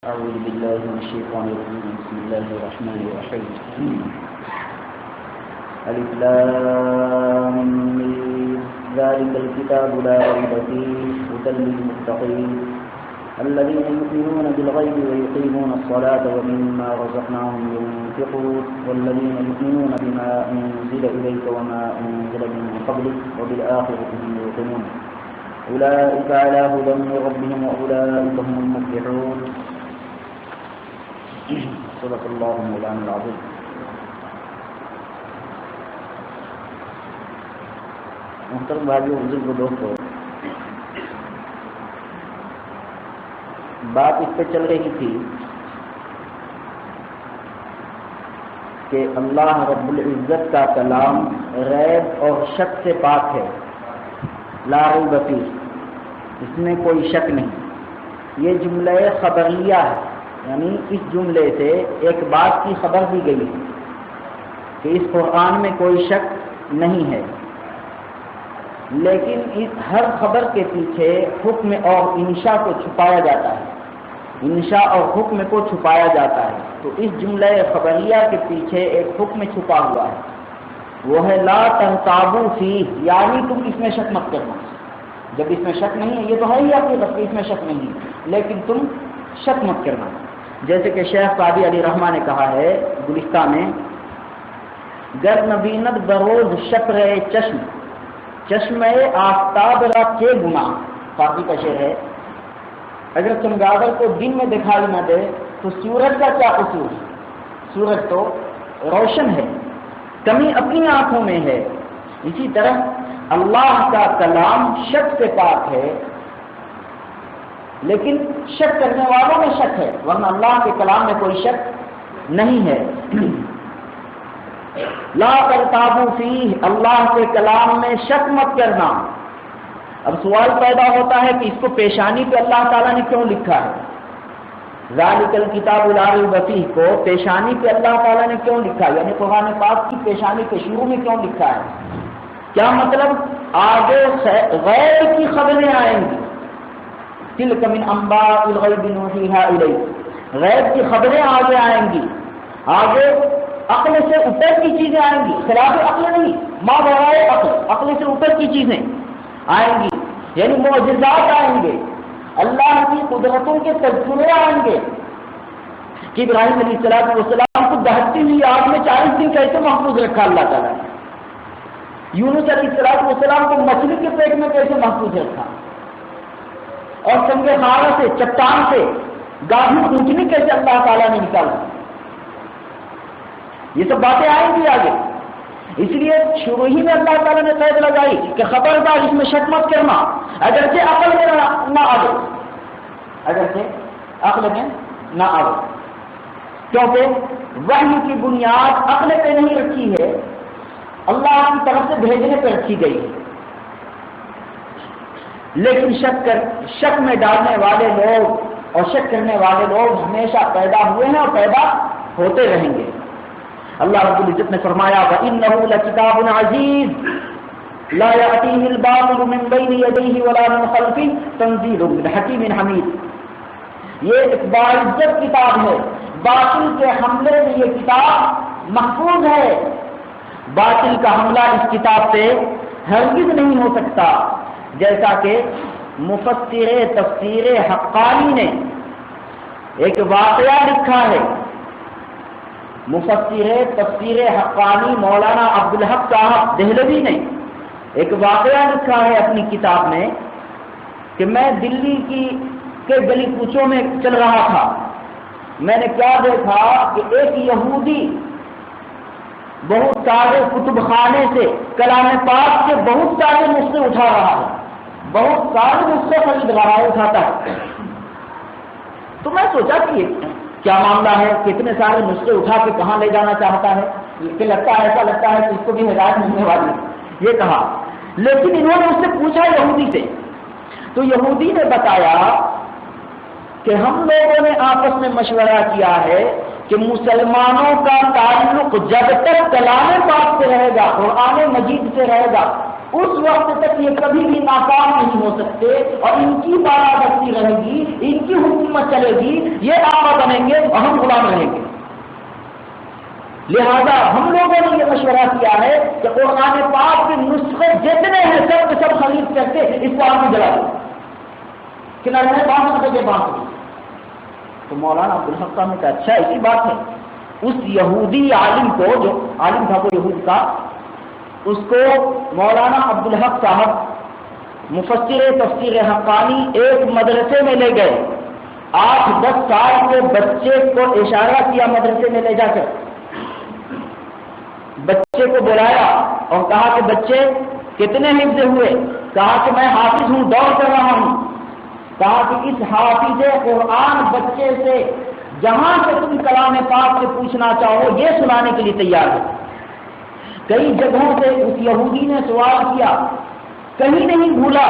أعوذ بالله من الشيطان الرجيم. بسم الله الرحمن الرحيم. ألف لام ميم ذلك الكتاب لا ريب فيه هدى للمتقين الذين يؤمنون بالغيب ويقيمون الصلاة ومما رزقناهم ينفقون والذين يؤمنون بما أنزل إليك وما أنزل من قبلك وبالآخرة هم يوقنون أولئك على هدى من ربهم وأولئك هم المفلحون. صدق اللہ مولانا العظیم. محترم بھائیو، بزرگ دوستو، بات اس پہ چل رہی تھی کہ اللہ رب العزت کا کلام ریب اور شک سے پاک ہے. لا ریب فیہ، اس میں کوئی شک نہیں. یہ جملہ خبریہ ہے، یعنی اس جملے سے ایک بات کی خبر دی گئی ہے کہ اس قرآن میں کوئی شک نہیں ہے، لیکن اس ہر خبر کے پیچھے حکم اور انشاء کو چھپایا جاتا ہے. انشاء اور حکم کو چھپایا جاتا ہے. تو اس جملہ خبریہ کے پیچھے ایک حکم چھپا ہوا ہے، وہ ہے لا ترتابوا فیہ، یعنی تم اس میں شک مت کرنا. جب اس میں شک نہیں ہے، یہ تو ہے ہی آپ کے بس اس میں شک نہیں ہے، لیکن تم شک مت کرنا. جیسے کہ شیخ قاضی علی رحمٰ نے کہا ہے گلستہ میں، گر نبیند بروز شک رہے چشم چشم آفتاب را کے گناہ. قاضی کا شعر ہے، اگر چمگادڑ کو دن میں دکھائی نہ دے تو سورج کا کیا قصور؟ سورج تو روشن ہے، کمی اپنی آنکھوں میں ہے. اسی طرح اللہ کا کلام شک سے پاک ہے، لیکن شک کرنے والوں میں شک ہے، ورنہ اللہ کے کلام میں کوئی شک نہیں ہے. لا ترتابوا فیہ، اللہ کے کلام میں شک مت کرنا. اب سوال پیدا ہوتا ہے کہ اس کو پیشانی پہ اللہ تعالیٰ نے کیوں لکھا ہے؟ ذالک الکتاب لا ریب فیہ کو پیشانی پہ اللہ تعالیٰ نے کیوں لکھا ہے؟ یعنی قرآن پاک کی پیشانی کے شروع میں کیوں لکھا ہے؟ کیا مطلب؟ آگے غیب کی خبریں آئیں گی. تلک من انباء الغیب نوحیہا الیک، غیب کی خبریں آگے آئیں گی. آگے عقل سے اوپر کی چیزیں آئیں گی، خلاف عقل نہیں، ما برائے عقل سے اوپر کی چیزیں آئیں گی. یعنی معجزات آئیں گے، اللہ کی قدرتوں کے تذکرے آئیں گے کہ ابراہیم علیہ السلام کو دہتی ہوئی آگ میں 40 دن کیسے محفوظ رکھا اللہ تعالیٰ نے، یونس علیہ السلام کو مچھلی کے پیٹ میں کیسے محفوظ رکھا، اور سنگ خارا سے چٹان سے گاڑھی اونٹنی کیسے اللہ تعالیٰ نے نکالا. یہ سب باتیں آئیں گی آگے. اس لیے شروع ہی میں اللہ تعالیٰ نے قید لگائی کہ خبردار اس میں شک مت کرنا، اگرچہ عقل میں نہ آئے، اگرچہ عقل میں نہ آئے، کیونکہ وحی کی بنیاد عقل پہ نہیں رکھی ہے، اللہ کی طرف سے بھیجنے پہ رکھی گئی ہے. لیکن شک میں ڈالنے والے لوگ اور شک کرنے والے لوگ ہمیشہ پیدا ہوئے ہیں اور پیدا ہوتے رہیں گے. اللہ رب العزت نے فرمایا وَإِنَّهُ لَكِتَابٌ عَزِيزٌ لَا يَأْتِيهِ الْبَاطِلُ مِنْ بَيْنِ يَدَيْهِ وَلَا مِنْ خَلْفِهِ تَنزِيلٌ مِنْ حَكِيمٍ حَمِيدٍ. یہ ایک باعزت کتاب ہے، باطل کے حملے میں یہ کتاب محفوظ ہے. باطل کا حملہ اس کتاب سے ہرگز نہیں ہو سکتا. جیسا کہ مفسر تفسیر حقانی نے ایک واقعہ لکھا ہے، مفسر تفسیر حقانی مولانا عبدالحق صاحب دہلوی نے ایک واقعہ لکھا ہے اپنی کتاب میں کہ میں دلی کے گلی کوچوں میں چل رہا تھا. میں نے کیا دیکھا کہ ایک یہودی بہت سارے کتب خانے سے کلام پاک کے بہت سارے نسخے اٹھا رہا ہے، بہت سارے نسخے خرید رہا ہے، اٹھاتا ہے. تو میں سوچا کہ کیا معاملہ ہے، کتنے سارے نسخے اٹھا کے کہاں لے جانا چاہتا ہے، کہ ایسا لگتا ہے کہ اس کو بھی ہدایت ملنے والی ہے، یہ کہا. لیکن انہوں نے اس سے پوچھا یہودی سے، تو یہودی نے بتایا کہ ہم لوگوں نے آپس میں مشورہ کیا ہے کہ مسلمانوں کا تعلق جب تک کلام پاک سے رہے گا، قرآن مجید سے رہے گا، اس وقت تک یہ کبھی بھی ناکام نہیں ہو سکتے اور ان کی بالادستی رہے گی، ان کی حکومت چلے گی، یہ آقا بنیں گے اور ہم غلام رہیں گے۔ لہذا ہم لوگوں نے یہ مشورہ کیا ہے کہ قرآن پاک کے نسخے جتنے ہیں سب کے سب خرید کر کے اس کو آپ نے جلا دو کہ نہ رہے بانٹ دے بانٹ دو۔ تو مولانا عبدالحق صاحب نے کہا اچھا ایسی بات ہے۔ اس یہودی عالم کو، جو عالم تھا وہ یہود کا، اس کو مولانا عبدالحق صاحب مفسر تفسیر حقانی ایک مدرسے میں لے گئے۔ 8-10 سال کے بچے کو اشارہ کیا مدرسے میں لے جا کر، بچے کو بلایا اور کہا کہ بچے کتنے حفظ ہوئے؟ کہا کہ میں حافظ ہوں، دوڑ کر رہا ہوں۔ کہا کہ اس حافظ قرآن بچے سے جہاں سے تم کلام پاک سے پوچھنا چاہو یہ سنانے کے لیے تیار ہے۔ کئی جگہوں سے اس یہودی نے سوال کیا، کہیں نہیں بھولا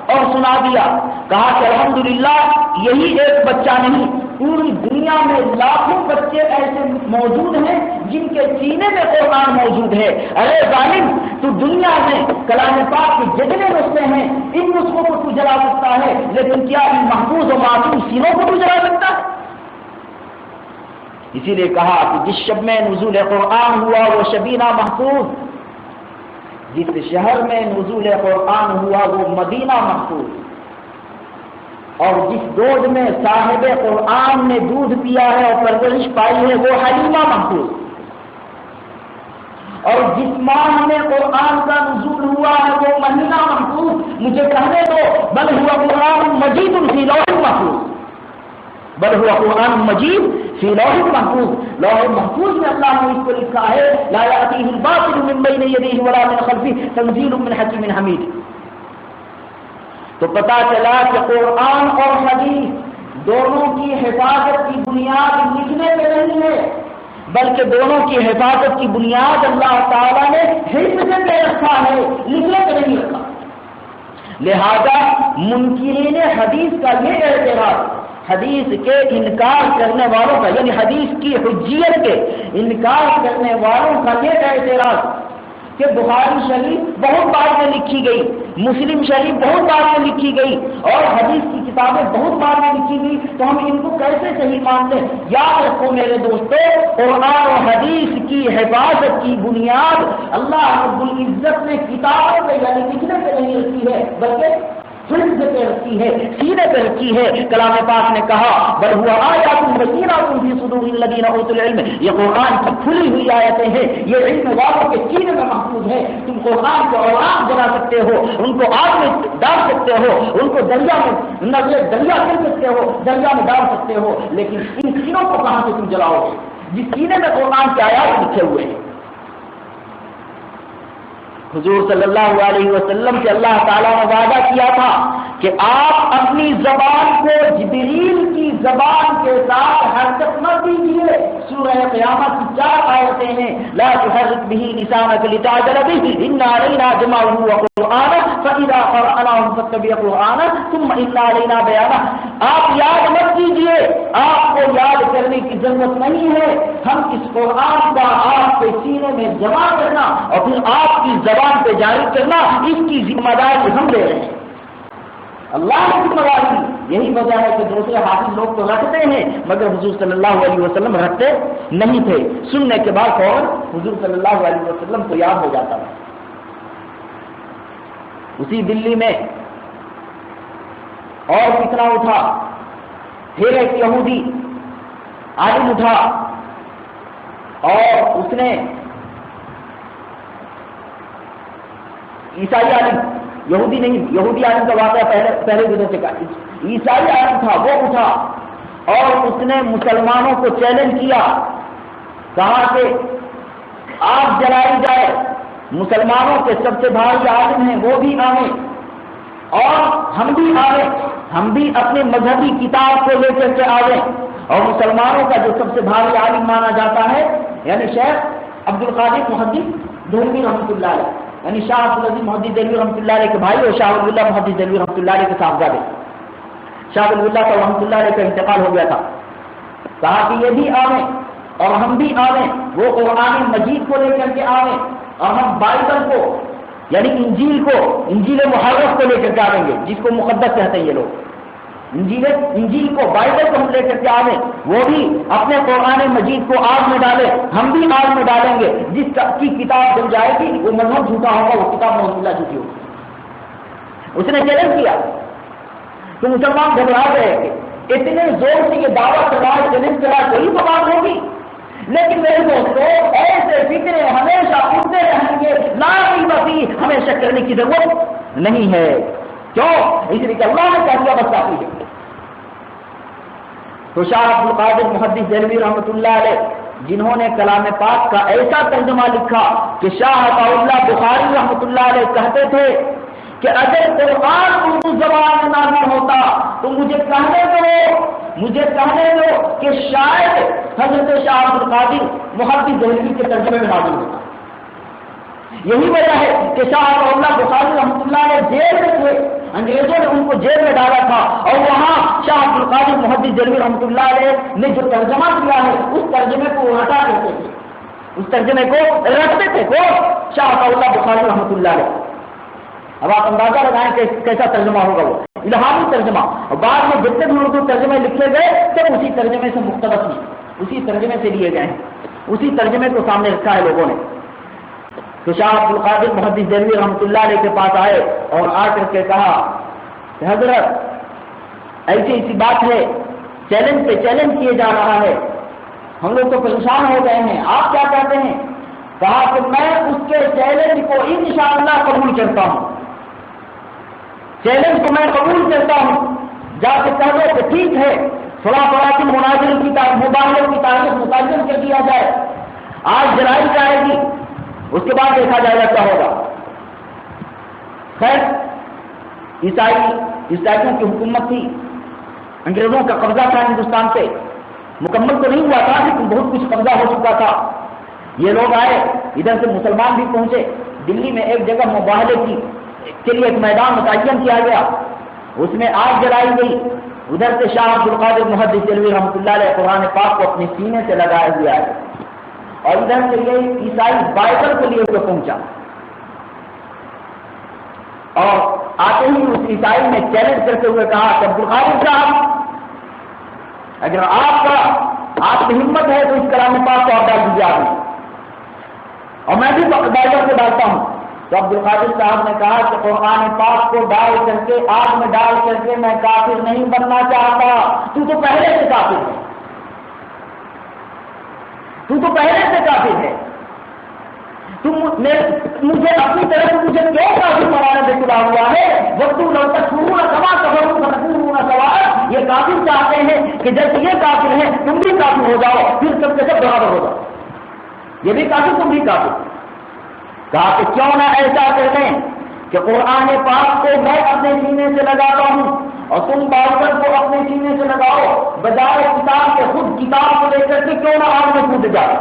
اور سنا دیا۔ کہا کہ الحمدللہ یہی ایک بچہ نہیں، پوری دنیا میں لاکھوں بچے ایسے موجود ہیں جن کے سینے میں قرآن موجود ہے۔ ارے ظالم، تو دنیا میں کلام پاک کے جتنے نسخے ہیں ان نسخوں کو تو جلا سکتا ہے، لیکن کیا ان محفوظ و معصوم سینوں کو تو جلا سکتا ہے؟ اسی لیے کہا کہ جس شب میں نزول قرآن ہوا وہ شبینہ محفوظ، جس شہر میں نزول قرآن ہوا وہ مدینہ محفوظ، اور جس گود میں صاحب قرآن نے دودھ پیا ہے اور پرورش پائی ہے وہ حلیمہ محفوظ، اور جس ماہ میں قرآن کا نزول ہوا ہے وہ مہینہ محفوظ۔ مجھے کہنے دو، بل ہوا قرآن مجید فی لوح محفوظ، بل ہوا قرآن مجید فی لوح محفوظ۔ لوح محفوظ میں اللہ نے اس کو لکھا ہے لا یأتیہ الباطل من بین یدیہ ولا من خلفہ تنزیل من حکیم حمید۔ تو پتا چلا کہ قرآن اور حدیث دونوں کی حفاظت کی بنیاد لکھنے پہ نہیں ہے، بلکہ دونوں کی حفاظت کی بنیاد اللہ تعالیٰ نے حفظ پہ رکھا ہے، لکھنے پہ نہیں رکھا۔ لہذا منکرین حدیث کا یہ اعتراض، حدیث کے انکار کرنے والوں کا، یعنی حدیث کی حجیت کے انکار کرنے والوں کا یہ اعتراض کہ بخاری شریف بہت بعد میں لکھی گئی، مسلم شریف بہت بعد میں لکھی گئی، اور حدیث کی کتابیں بہت بعد میں لکھی گئی، تو ہم ان کو کیسے صحیح مانتے ہیں؟ یاد رکھو میرے دوستو، قرآن و حدیث کی حفاظت کی بنیاد اللہ رب العزت نے کتابوں پہ یعنی لکھنے پہ نہیں رکھی ہے، بلکہ حفظ پہ رکھی ہے، سینے پہ رکھی ہے۔ کلام پاک نے کہا بل ہوا آیات بینات فی صدور الذین اوتوا العلم، یہ قرآن کی کھلی ہوئی آیتیں ہیں، یہ علم والوں کے سینے میں محفوظ ہے۔ تم قرآن کو اوراق بنا سکتے ہو، ان کو آگ میں ڈال سکتے ہو، ان کو دریا میں دریا کر سکتے ہو، دریا میں ڈال سکتے ہو، لیکن ان سینوں کو کہاں سے تم جلاؤ گے جس سینے میں قرآن کے آیات لکھے ہوئے ہیں؟ حضور صلی اللہ علیہ وسلم سے اللہ تعالیٰ نے وعدہ کیا تھا کہ آپ اپنی زبان کو جبریل کی زبان کے ساتھ حرکت مت دیجیے۔ سورہ قیامت کی 4 آیتیں ہیں، لا تحرک به لسانک لتعجل به ان علینا جمعه وقرآنہ فاذا قرأناه فاتبع قرآنہ ثم ان علینا بیانہ۔ آپ یاد مت کیجیے، آپ کو یاد کرنے کی ضرورت نہیں ہے، ہم اس قرآن کا آپ کے سینے میں جمع کرنا اور پھر آپ کی زبان پہ جاری کرنا، اس کی ذمہ داری ہم لے رہے ہیں، اللہ کی ذمہ داری۔ یہی وجہ ہے کہ دوسرے حافظ لوگ تو رکھتے ہیں مگر حضور صلی اللہ علیہ وسلم رکھتے نہیں تھے، سننے کے بعد فوراً حضور صلی اللہ علیہ وسلم کو یاد ہو جاتا تھا۔ اسی دلی میں اور فتنہ اٹھا، پھر ایک یہودی عالم اٹھا اور اس نے عیسائی عالم، یہودی نہیں، یہودی عالم کا واقعہ پہلے دنوں سے کہا، عیسائی عالم تھا، وہ اٹھا اور اس نے مسلمانوں کو چیلنج کیا، کہا کہ آگ جلائی جائے، مسلمانوں کے سب سے بھاری عالم ہیں وہ بھی آئیں اور ہم بھی آئیں، ہم بھی اپنے مذہبی کتاب کو لے کر کے آئیں، اور مسلمانوں کا جو سب سے بھاری عالم مانا جاتا ہے یعنی شیخ عبد القادر محدث دہلوی رحمۃ اللہ علیہ، یعنی شاہ عبد العزیز محدث دہلوی رحمۃ اللہ علیہ کے بھائی اور شاہ ولی اللہ محدث دہلوی رحمۃ اللہ علیہ کے صاحبزادے، شاہ ولی اللہ کا رحمۃ اللہ علیہ کا انتقال ہو گیا تھا، کہا کہ یہ بھی آویں اور ہم بھی آویں، وہ قرآن مجید کو لے کر کے آویں اور ہم بائبل کو یعنی انجیل محرف کو لے کر کے آئیں گے، جس کو مقدس کہتے ہیں یہ لوگ، انجیل کو، بائبل کو ہم لے کر کے آئیں، وہ بھی اپنے قرآن مجید کو آگ میں ڈالے، ہم بھی آگ میں ڈالیں گے، جس کی کتاب بن جائے گی وہ مذہب جھوٹا ہوگا، وہ کتاب موضوع جھوٹی ہوگی۔ اس نے چیلنج کیا تو مسلمان گھبرا گئے کہ اتنے زور سے یہ دعویٰ کر رہا ہے، چیلنج کر رہا ہے، کوئی تو بات ہوگی۔ لیکن میرے دوستوں، ایسے فتنے ہمیشہ اٹھتے رہیں گے، لا ریب فیہ، ہمیں شک کرنے کی ضرورت نہیں ہے۔ کیوں؟ اس لیے کہ اللہ نے کہہ دیا بس کافی ہے۔ تو شاہ عبد القادر محدث دہلوی رحمۃ اللہ علیہ، جنہوں نے کلام پاک کا ایسا ترجمہ لکھا کہ شاہ عطا اللہ بخاری رحمۃ اللہ علیہ کہتے تھے کہ اگر قرآن اردو زبان میں نازل ہوتا تو مجھے کہنے دو کہ شاید حضرت شاہ عبد القادر محدث دہلوی کے ترجمے میں نازل ہوتا۔ یہی وجہ ہے کہ شاہ عطا اللہ بخاری رحمۃ اللہ علیہ جیل میں تھے، انگریزوں نے ان کو جیل میں ڈالا تھا، اور وہاں شاہ عبد القادر محدث دہلوی رحمۃ اللہ علیہ نے جو ترجمہ کیا ہے اس ترجمے کو وہ ہٹا دیتے تھے، اس ترجمے کو رکھتے تھے کو شاہ عطا اللہ بخاری رحمۃ اللہ علیہ۔ اب آپ اندازہ لگائیں کہ کیسا ترجمہ ہوگا، وہ الہامی ترجمہ، اور بعد میں جتنے بھی اردو ترجمے لکھے گئے سب اسی ترجمے سے مقتبس ہیں، اسی ترجمے سے لیے گئے ہیں، اسی ترجمے کو سامنے رکھا ہے لوگوں نے۔ تو شاہ عبد القادر محدث دہلوی رحمۃ اللہ علیہ کے پاس آئے اور آ کر کے کہا کہ حضرت ایسی ایسی بات ہے، چیلنج پہ چیلنج کیے جا رہا ہے، ہم لوگ تو پریشان ہو گئے ہیں، آپ کیا کہتے ہیں؟ کہا کہ میں اس کے چیلنج کو انشاءاللہ قبول کرتا ہوں، چیلنج کو میں قبول کرتا ہوں، جا کے کہہ دو کہ ٹھیک ہے، تھوڑا کی مناظر کی مباحثے کی تاریخ متعین کر دیا جائے، آج جلائی جائے گی، اس کے بعد دیکھا جائے گا کیا ہوگا۔ خیر عیسائیوں کی حکومت تھی، انگریزوں کا قبضہ تھا ہندوستان سے، مکمل تو نہیں ہوا تھا لیکن بہت کچھ قبضہ ہو چکا تھا۔ یہ لوگ آئے، ادھر سے مسلمان بھی پہنچے، دلی میں ایک جگہ مباہلے کے لیے ایک میدان متعین کیا گیا، اس میں آگ جلائی گئی، ادھر سے شاہ عبد القادر محدث دہلوی رحمۃ اللہ علیہ قرآن پاک کو اپنے سینے سے لگائے ہوئے آئے، اور ادھر سے یہ عیسائی بائبل کو لیے ہوئے پہنچا، اور آتے ہی اس عیسائی نے چیلنج کرتے ہوئے کہا کہ عبد القادر صاحب، اگر آپ کی ہمت ہے تو اس کلام پاک کو آپ ڈال دیجیے آپ نے، اور میں بھی بائبل کو ڈالتا ہوں۔ تو عبد القادر صاحب نے کہا کہ قرآن پاک کو ڈال کر کے، آگ میں ڈال کر کے میں کافر نہیں بننا چاہتا، تو پہلے سے کافر ہے، تو پہلے سے کافر ہے، مجھے اپنی طرف مجھے کیوں کافر بنانے سے چلا ہوا ہے؟ وقت لوگ شروع کما سوال، یہ کافر چاہتے ہیں کہ جب یہ کافر ہے تم بھی کافر ہو جاؤ، پھر سب کے سب برابر ہو جاؤ، یہ بھی کافر تم بھی کافر۔ کہا کہ کیوں نہ ایسا کر لیں کہ قرآن پاک کو میں اپنے سینے سے لگاتا ہوں اور تم بائبل کو اپنے سینے سے لگاؤ، بجائے کتاب کے خود کتاب کو لے کر کے کیوں نہ آگ میں کود جائے۔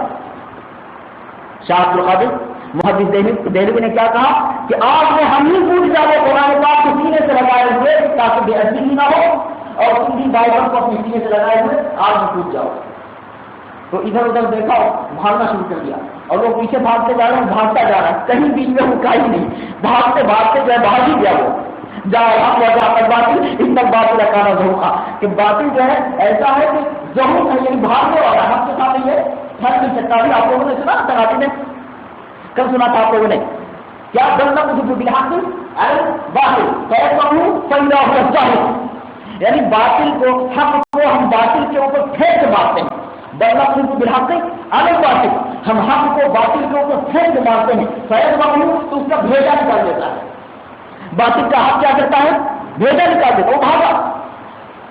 شاہ عبد القادر محدث دہلوی نے کیا کہا کہ آگ میں ہم ہی کود جاؤ قرآن پاک کو سینے سے لگائے ہوئے، تاکہ بے ادبی ہی نہ ہو، اور تم بھی بائبل کو اپنے سینے سے لگائے ہوئے آگ میں کود جاؤ۔ تو ادھر ادھر دیکھا، بھاگنا شروع کر دیا، اور وہ پیچھے بھاگتے جا رہے ہیں، بھاگتا جا رہا ہے، کہیں بیچ میں رکا ہی نہیں، بھاگتے بھاگتے جو ہے بھاگ ہی گیا، وہ جا باطل اس تک باطل لگانا ضرور، کہ باطل جو ہے ایسا ہے کہ ضرور ہے، یعنی بھاگنے والا ہم کے سامنے یہ ٹھہر نہیں سکتا۔ بھی آپ لوگوں نے سنا تراویح میں، کل سنا تھا آپ لوگوں نے کیا بندہ مجھے جو بلحاظ باہر، یعنی باطل کو، حق کو ہم باطل کے اوپر پھینک مارتے ہیں، بلّہ کو بلحاظ الگ باطل، ہم حق کو باطل کے اوپر پھینک مارتے ہیں، فیض بہو تو اس کا بھیجا نکال دیتا ہے، باطل کا حق کیا کرتا ہے؟ بھیجا نکال دیتا، وہ بھاگا،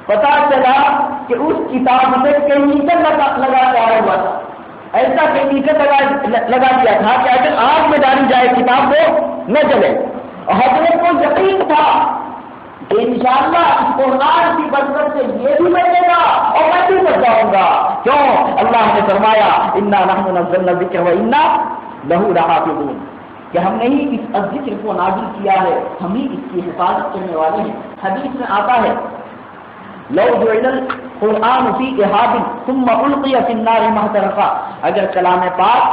پتا چلا کہ اس کتاب میں کیمیکل لگا کے آیا ہوا تھا، ایسا کیمیکل لگا دیا تھا کہ اگر آگ میں ڈالی جائے کتاب کو نہ جلے، اور حضرت کو یقین تھا کہ انشاءاللہ اس قرآن کی برکت سے یہ بھی بچے گا اور میں بھی بچ جاؤں گا۔ کیوں؟ اللہ نے فرمایا انا نحن نزلنا الذکر وانا لہ لحافظون، کہ ہم نے ہی اس ذکر کو نازل کیا ہے، ہم ہی اس کی حفاظت کرنے والے ہیں۔ حدیث میں آتا ہے لو جعل القرآن فی احاد ثم القی فی النار محترقا، اگر کلام پاک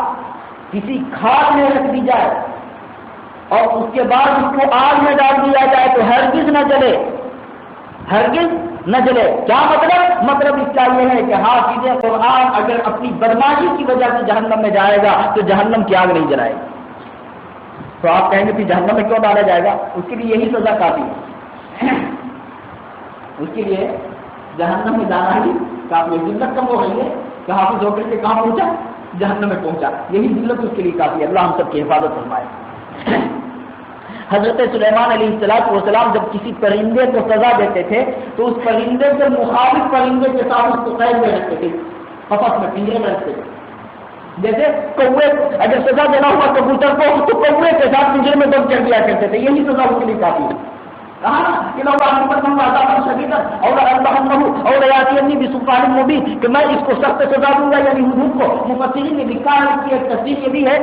کسی کھاد میں رکھ دی جائے اور اس کے بعد اس کو آگ میں ڈال دیا جائے تو ہرگز نہ جلے، ہرگز نہ جلے۔ کیا مطلب اس کا یہ ہے کہ حافظ قرآن اگر اپنی بدماشی کی وجہ سے جہنم میں جائے گا تو جہنم کی آگ نہیں جلائے گی۔ تو آپ کہیں گے کہ جہنم میں کیوں ڈالا جائے گا؟ اس کے لیے یہی سزا کافی ہے، اس کے لیے جہنم میں جانا ہی کافی ہے۔ ذلت کم ہو گئی ہے کہ حافظ ہو کر کے کہاں پہنچا؟ جہنم میں پہنچا، یہی ذلت اس کے لیے کافی ہے۔ اللہ ہم سب کی حفاظت فرمائے۔ حضرت سلیمان علیہ السلام جب کسی پرندے کو سزا دیتے تھے تو اس پرندے سے مخالف پرندے کے ساتھ اس کو قید میں رکھتے تھے، قفس میں، پنجرے میں رکھتے تھے۔ جیسے کوے اگر سزا دینا ہوا کبوتر کو تو کوے کے ساتھ پنجرے میں بند کر دیا کرتے تھے، یہی سزا اس کے لیے کافی ہے۔ کہ میں اس کو سخت سزا دوں گا، یعنی حدود کو مفسرین نے لکھا ہے، اس کی ایک تفسیر یہ بھی ہے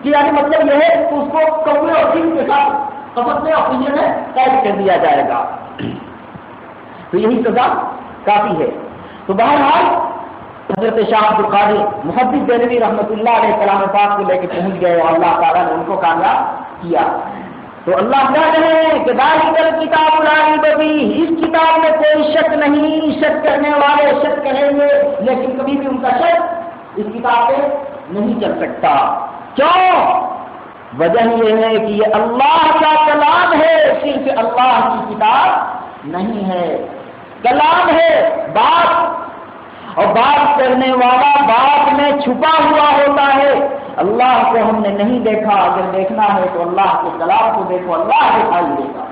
کہ یعنی مطلب یہ ہے کہ اس کو کوے اور چین کے ساتھ قفس میں اور پنجرے میں قید کر دیا جائے گا، تو یہی سزا کافی ہے۔ تو بہرحال حضرت شاہ عبد القادر محدث دہلوی رحمۃ اللہ علیہ کلام پاک کو لے کے پہنچ گئے اور اللہ تعالیٰ نے ان کو کامیاب کیا۔ تو اللہ کیا کہے کہ ذالکل کتاب لا ریب فیہ، اس کتاب میں کوئی شک نہیں، شک کرنے والے شک کریں گے لیکن کبھی بھی ان کا شک اس کتاب پہ نہیں چل سکتا۔ کیوں؟ وجہ یہ ہے کہ یہ اللہ کا کلام ہے، صرف اللہ کی کتاب نہیں ہے، کلام ہے، بات، اور بات کرنے والا بات میں چھپا ہوا ہوتا ہے۔ اللہ کو ہم نے نہیں دیکھا، اگر دیکھنا ہے تو اللہ کے کلام کو دیکھو، اللہ دکھائی دے گا۔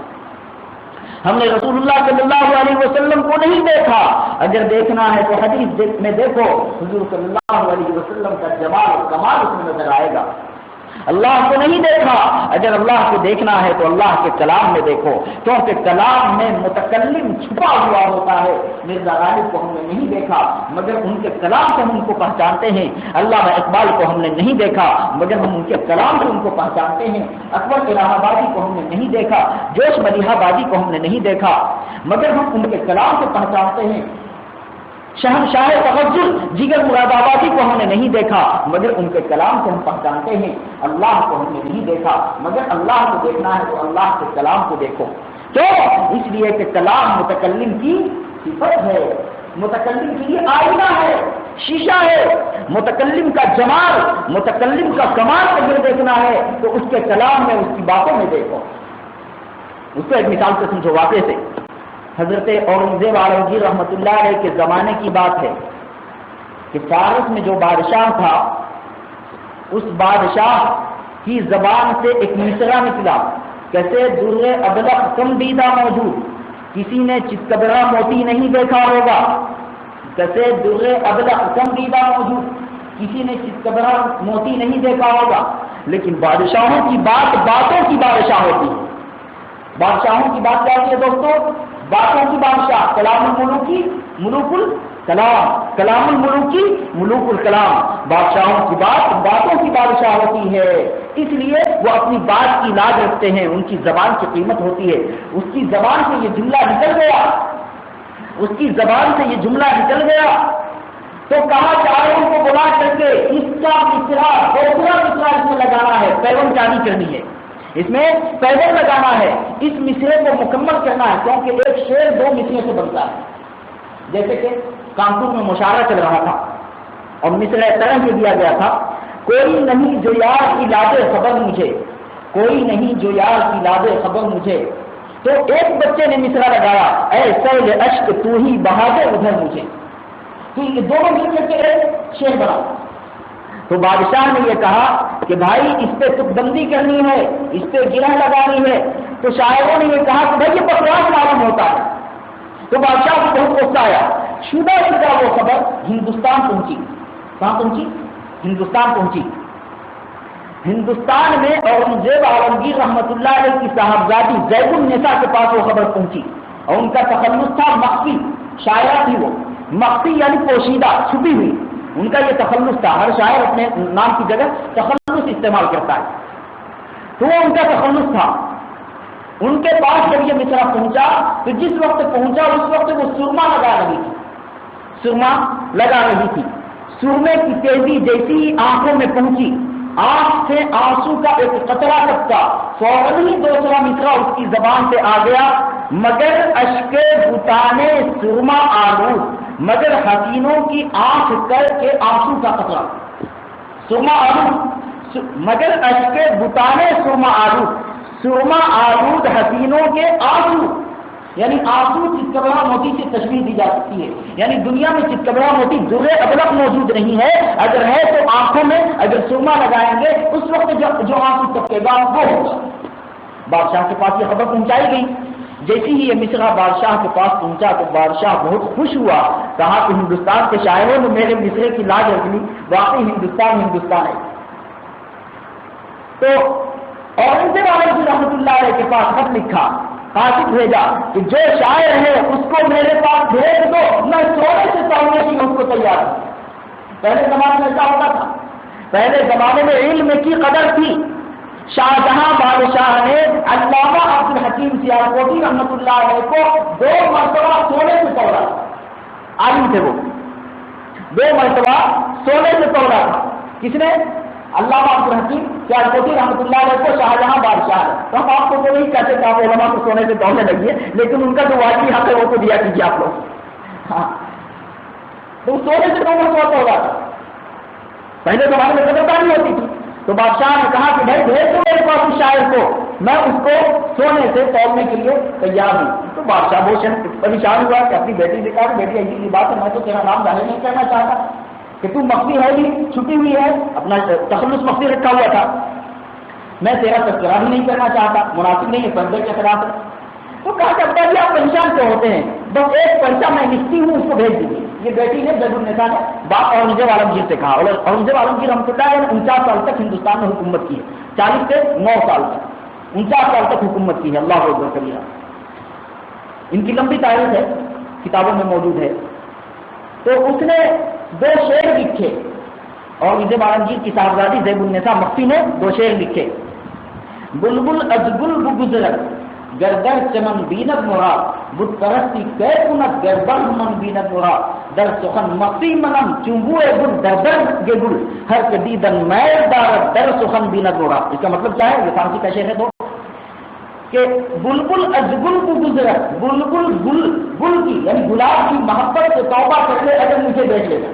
ہم نے رسول اللہ صلی اللہ علیہ وسلم کو نہیں دیکھا، اگر دیکھنا ہے تو حدیث میں دیکھو، حضور صلی اللہ علیہ وسلم کا جمال اور کمال اس میں نظر آئے گا۔ اللہ کو نہیں دیکھا، اگر اللہ کو دیکھنا ہے تو اللہ کے کلام میں دیکھو، کیونکہ کلام میں متکلم چھپا ہوا ہوتا ہے۔ مرزا غالب کو ہم نے نہیں دیکھا مگر ان کے کلام سے ہم ان کو پہچانتے ہیں، علامہ اقبال کو ہم نے نہیں دیکھا مگر ہم ان کے کلام سے ان کو پہچانتے ہیں، اکبر الہ آبادی کو ہم نے نہیں دیکھا، جوش ملیحہ بازی کو ہم نے نہیں دیکھا مگر ہم ان کے کلام سے پہچانتے ہیں، شہنشاہ تغزل جگر مراد آبادی کو ہم نے نہیں دیکھا مگر ان کے کلام سے ہم پہچانتے ہیں۔ اللہ کو ہم نے نہیں دیکھا مگر اللہ کو دیکھنا ہے تو اللہ کے کلام کو دیکھو۔ کیوں؟ اس لیے کہ کلام متکلم کی صفت ہے، متکلم کے لیے آئینہ ہے، شیشہ ہے۔ متکلم کا جمال، متکلم کا کمال اگر دیکھنا ہے تو اس کے کلام میں، اس کی باتوں میں دیکھو۔ اس کو ایک مثال سے سمجھو، واقعے سے۔ حضرت اورنگزیب عالمگیر رحمۃ اللہ علیہ کے زمانے کی بات ہے کہ فارس میں جو بادشاہ تھا اس بادشاہ کی زبان سے ایک مصرع نکلا، کیسے در ابلق کم دیدہ موجود، کسی نے چتکبرا موتی نہیں دیکھا ہوگا، کیسے در ابلق کم دیدہ موجود، کسی نے چتکبرا موتی نہیں دیکھا ہوگا۔ لیکن بادشاہوں کی بات باتوں کی بادشاہ ہوتی ہے۔ بادشاہوں کی بات کیا ہوتی ہے دوستوں؟ باتوں کی بادشاہ، کلام الملوکی ملوک الکلام، کلام الملوکی ملوک الکلام۔ بادشاہوں کی بات باتوں کی بادشاہ ہوتی ہے، اس لیے وہ اپنی بات کی لاج رکھتے ہیں، ان کی زبان کی قیمت ہوتی ہے۔ اس کی زبان سے یہ جملہ نکل گیا، اس کی زبان سے یہ جملہ نکل گیا تو کہا شاعروں کو بلا کر کے اس کا مصرع، دوسرا مصرع اس میں لگانا ہے، پیون جاری کرنی ہے، اس میں پیون لگانا ہے، اس مصرے کو مکمل کرنا ہے، کیونکہ ایک شعر دو مصرے سے بنتا ہے۔ جیسے کہ کانپور میں مشاعرہ چل رہا تھا اور مصرع طرح سے دیا گیا تھا، کوئی نہیں جو یار کی لادے خبر مجھے، کوئی نہیں جو یار کی لادے خبر مجھے، تو ایک بچے نے مصرع لگایا، اے سیل اشک تو ہی بہا دے ادھر مجھے، تو یہ دونوں مل کر کے ایک شعر بنا۔ تو بادشاہ نے یہ کہا کہ بھائی اس پہ تک بندی کرنی ہے، اس پہ گرہ لگانی ہے، تو شاعروں نے یہ کہا کہ بھائی یہ بکواس معلوم ہوتا ہے۔ تو بادشاہ کو بہت غصہ آیا، شدہ وہ خبر ہندوستان پہنچی۔ کہاں پہنچی؟ ہندوستان پہنچی۔ ہندوستان میں اورنگزیب عالمگیر رحمۃ اللہ علیہ کی صاحبزادی زید النساء کے پاس وہ خبر پہنچی اور ان کا تخلص تھا مخفی، شاعرہ تھی وہ، مخفی یعنی پوشیدہ، چھپی ہوئی، ان کا یہ تخلص تھا۔ ہر شاعر اپنے نام کی جگہ تخلص استعمال کرتا ہے، تو وہ ان کا تخلص تھا۔ ان کے پاس جب یہ مصرع پہنچا تو جس وقت پہنچا اس وقت وہ سرما لگا رہی تھی، سرما لگا رہی تھی۔ سرمے کی تیزی جیسی آنکھوں میں پہنچی آنکھ سے آنسو کا ایک قطرہ ٹپکا، فوراً ہی دوسرا مصرع اس کی زبان سے آ گیا، مگر اشک بتانے سرما آلود، مگر حسینوں کی آنکھ کر کے آنسو کا قطرہ، سرما آلود، مگر اشک بتانے سرما آلود، سرما آلود حسینوں کے آنسو، یعنی آنسو چتکبرا موتی سے تشبیہ دی جا سکتی ہے، یعنی دنیا میں چتکبرا موتی در ابلق موجود نہیں ہے، اگر ہے تو آنکھوں میں اگر سرما لگائیں گے اس وقت جو آنسو ٹپکے گا وہ ہوگا۔ بادشاہ کے پاس یہ خبر پہنچائی گئی، جیسی ہی یہ مصرع بادشاہ کے پاس پہنچا تو بادشاہ بہت خوش ہوا، کہا کہ ہندوستان کے شاعروں نے میرے مصرے کی لاج رکھ لی، واقعی ہندوستان ہے۔ تو اورنگزیب علیہ رحمۃ اللہ علیہ کے پاس خط لکھا، قاصد بھیجا کہ جو شاعر ہے اس کو میرے پاس بھیج دو، میں سونے سے توڑنے کی اس کو تیار ہوں۔ پہلے زمانے میں ایسا ہوتا تھا، پہلے زمانے میں علم کی قدر تھی۔ شاہجہاں بادشاہ نے علامہ عبد الحکیم سیالکوٹی رحمۃ اللہ علیہ کو 2 مرتبہ سونے سے توڑا، عالم تھے وہ، 2 مرتبہ سونے سے توڑا تھا۔ کس نے؟ علامہ عبد الحکیم سیالکوٹی رحمۃ اللہ علیہ کو شاہجہاں بادشاہ ہے۔ تو ہم آپ کو تو نہیں کہتے کہ آپ علماء کو سونے سے توڑنے لگیے، لیکن ان کا جو واقعی حق ہے وہ تو دیا کیجیے آپ لوگ۔ ہاں، تو سونے سے 2 مرتبہ توڑا تھا۔ پہلے زمانے میں قدردانی ہوتی تھی، تو بادشاہ نے کہا کہ بھائی بھیج دو میرے پاس اس شاعر کو، میں اس کو سونے سے توڑنے کے لیے تیار ہوں۔ تو بادشاہ بہت پریشان ہوا کہ اپنی بیٹی سے کہا، بیٹی ایسی بات ہے، میں تو تیرا نام ظاہر نہیں کرنا چاہتا کہ تم مخفی ہے ہی، چھپی ہوئی ہے، اپنا تخلص مخفی رکھا ہوا تھا، میں تیرا تذکرہ بھی نہیں کرنا چاہتا، مناسب نہیں ہے، پردے کے خلاف ہے۔ تو کہا کہ ابا جی آپ پریشان کیوں ہوتے ہیں، بس ایک پرچہ میں لکھتی ہوں، اس کو بھیج دیجیے۔ یہ بیٹی نے زید النساء نے باپ اورنگزیب عالمگیر سے کہا، اور اورنگزیب عالمگیر رحمۃ اللہ نے 49 سال تک ہندوستان میں حکومت کی ہے، 40 سے 9 سال تک، 49 سال تک حکومت کی ہے، اللہ اکبر کبیرہ۔ ان کی لمبی تاریخ ہے، کتابوں میں موجود ہے۔ تو اس نے 2 شعر لکھے، اورنگزیب عالمگیر کی صاحبزادی زید النساء مخفی نے 2 شعر لکھے، بلبل از گل بگذرد گردر چمن بیند مراد، بت پرستی کی کند گردر من بیند مراد، در سخن مخفی منم چنبوئے گل در در گل، ہر کدیدن میل دارد در سخن بیند مراد۔ اس کا مطلب کیا ہے؟ یہ فارسی کا شعر ہے تو کہ بلبل از گل بگذرد، بلبل گل کی یعنی گلاب کی محبت سے توبہ کر لے اگر مجھے دیکھ لے گا،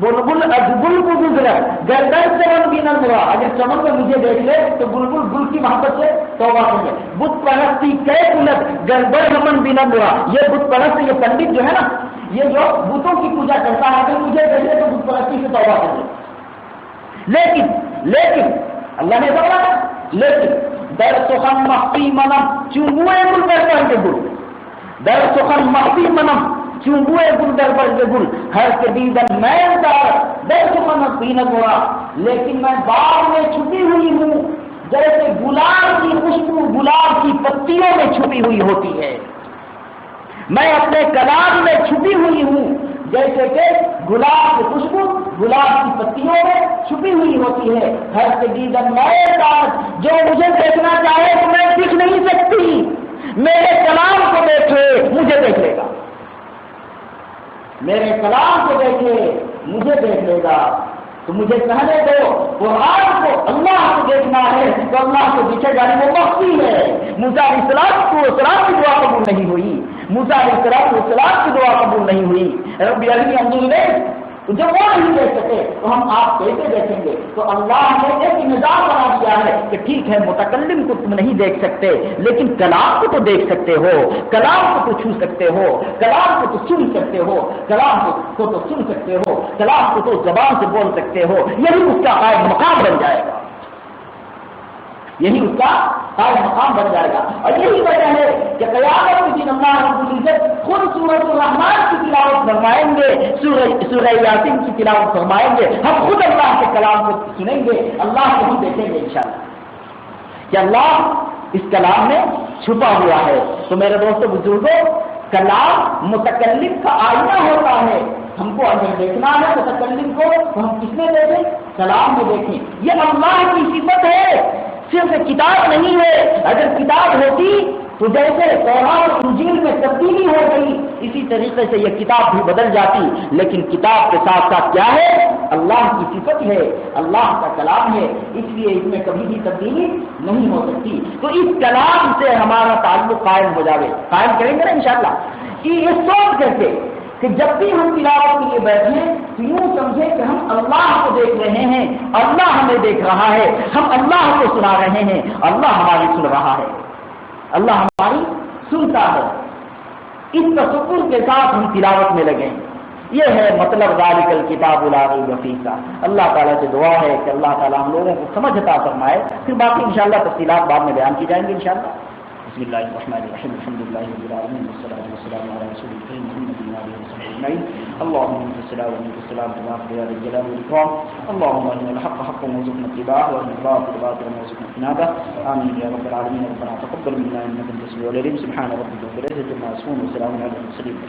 بلبل از گل گزرت گردر چمن بینا مراد، اگر چمن میں مجھے دیکھ لے تو بلبل گل کی محبت سے توبہ کر لے۔ بت پرستی کے کلت گردر ہمن بینا مراد، یہ بت پرست یہ پنڈت جو ہے نا، یہ جو بتوں کی پوجا کرتا ہے، اگر مجھے دیکھ لے تو بت پرستی سے توبہ کر لے۔ لیکن اللہ نے بتایا، لیکن در سخن مخفی منم چنبوئے گل در پر کے گل، در سخن مخفی منم چنبوئے گل در پر کے گل، ہر کدیدن میل دار در سخن بینت ہوا، لیکن میں باغ میں چھپی ہوئی ہوں جیسے گلاب کی خوشبو گلاب کی پتیوں میں چھپی ہوئی ہوتی ہے، میں اپنے کلام میں چھپی ہوئی ہوں جیسے کہ گلاب کی خوشبو گلاب کی پتیوں میں چھپی ہوئی ہوتی ہے، ہر کدیدن میل دار، جو مجھے دیکھنا چاہے تو میں دکھ نہیں سکتی، میرے کلام کو دیکھے مجھے دیکھ لے گا، میرے کلام کو دیکھے مجھے دیکھ لے گا۔ تو مجھے کہنے دو قرآن کو اللہ کو دیکھنا ہے تو اللہ کو دکھے گا، وہ مخفی ہے۔ موسیٰ علیہ السلام کی دعا قبول نہیں ہوئی، موسیٰ علیہ السلام کی دعا قبول نہیں ہوئی، رب ارنی انظر الیک، جب وہ نہیں دیکھ سکے تو ہم آپ کیسے دیکھیں گے؟ تو اللہ نے ایک نظام بنا دیا ہے کہ ٹھیک ہے متکلم کو تم نہیں دیکھ سکتے لیکن کلام کو تو دیکھ سکتے ہو، کلام کو تو چھو سکتے ہو، کلام کو تو سن سکتے ہو، کلام کو تو سن سکتے ہو، کلام کو تو زبان سے بول سکتے ہو، یہی اس کا قائم مقام بن جائے گا، یہی اس کا قائم مقام بن جائے گا۔ اور یہی وجہ ہے کہ قیامت کے دن اللہ رب العزت خود سورۃ الرحمن کی تلاوت فرمائیں گے، سورہ یاسین کی تلاوت فرمائیں گے، ہم خود اللہ کے کلام کو سنیں گے، اللہ کو ہم دیکھیں گے انشاءاللہ کہ اللہ اس کلام میں چھپا ہوا ہے۔ تو میرے دوستو بزرگوں، کلام متکلم کا آئینہ ہوتا ہے، ہم کو اگر دیکھنا ہے متکلم کو تو ہم کس میں دیکھیں؟ کلام میں دیکھیں، یہ اللہ کی صفت ہے، صرف کتاب نہیں ہے، اگر کتاب ہوتی تو جیسے تورات اور انجیل میں تبدیلی ہو گئی اسی طریقے سے یہ کتاب بھی بدل جاتی، لیکن کتاب کے ساتھ ساتھ کیا ہے؟ اللہ کی صفت ہے، اللہ کا کلام ہے، اس لیے اس میں کبھی بھی تبدیلی نہیں ہو سکتی۔ تو اس کلام سے ہمارا تعلق قائم ہو جاوے، قائم کریں گے نا انشاءاللہ، کہ یہ سوچ کر کے کہ جب بھی ہم تلاوت کے لیے بیٹھیں تو یوں سمجھے کہ ہم اللہ کو دیکھ رہے ہیں، اللہ ہمیں دیکھ رہا ہے، ہم اللہ کو سنا رہے ہیں، اللہ ہماری سن رہا ہے، اللہ ہماری سنتا ہے۔ اس تصور کے ساتھ ہم تلاوت میں لگیں، یہ ہے مطلب ذالک الکتاب لا ریب فیہ کا۔ اللہ تعالیٰ سے دعا ہے کہ اللہ تعالیٰ ہم لوگوں کو سمجھ عطا فرمائے، پھر باقی انشاءاللہ تفصیلات بعد میں بیان کی جائیں گی انشاءاللہ۔ بسم اللہ الرحمن الرحیم، الحمد للہ رب العالمین والصلاۃ والسلام علی رسول اللہ محمد وعلى آلہ وصحبہ اجمعین۔ اللهم انت السلام ومنك السلام تبارك يا ذا الجلال والاکرام۔ اللهم ارنا الحق حقا وارزقنا اتباعه وارنا الباطل باطلا وارزقنا اجتنابه، آمين يا رب العالمین۔ ربنا تقبل منا انك انت السميع العليم۔ سبحان ربك رب العزة عما يصفون وسلام على المرسلين۔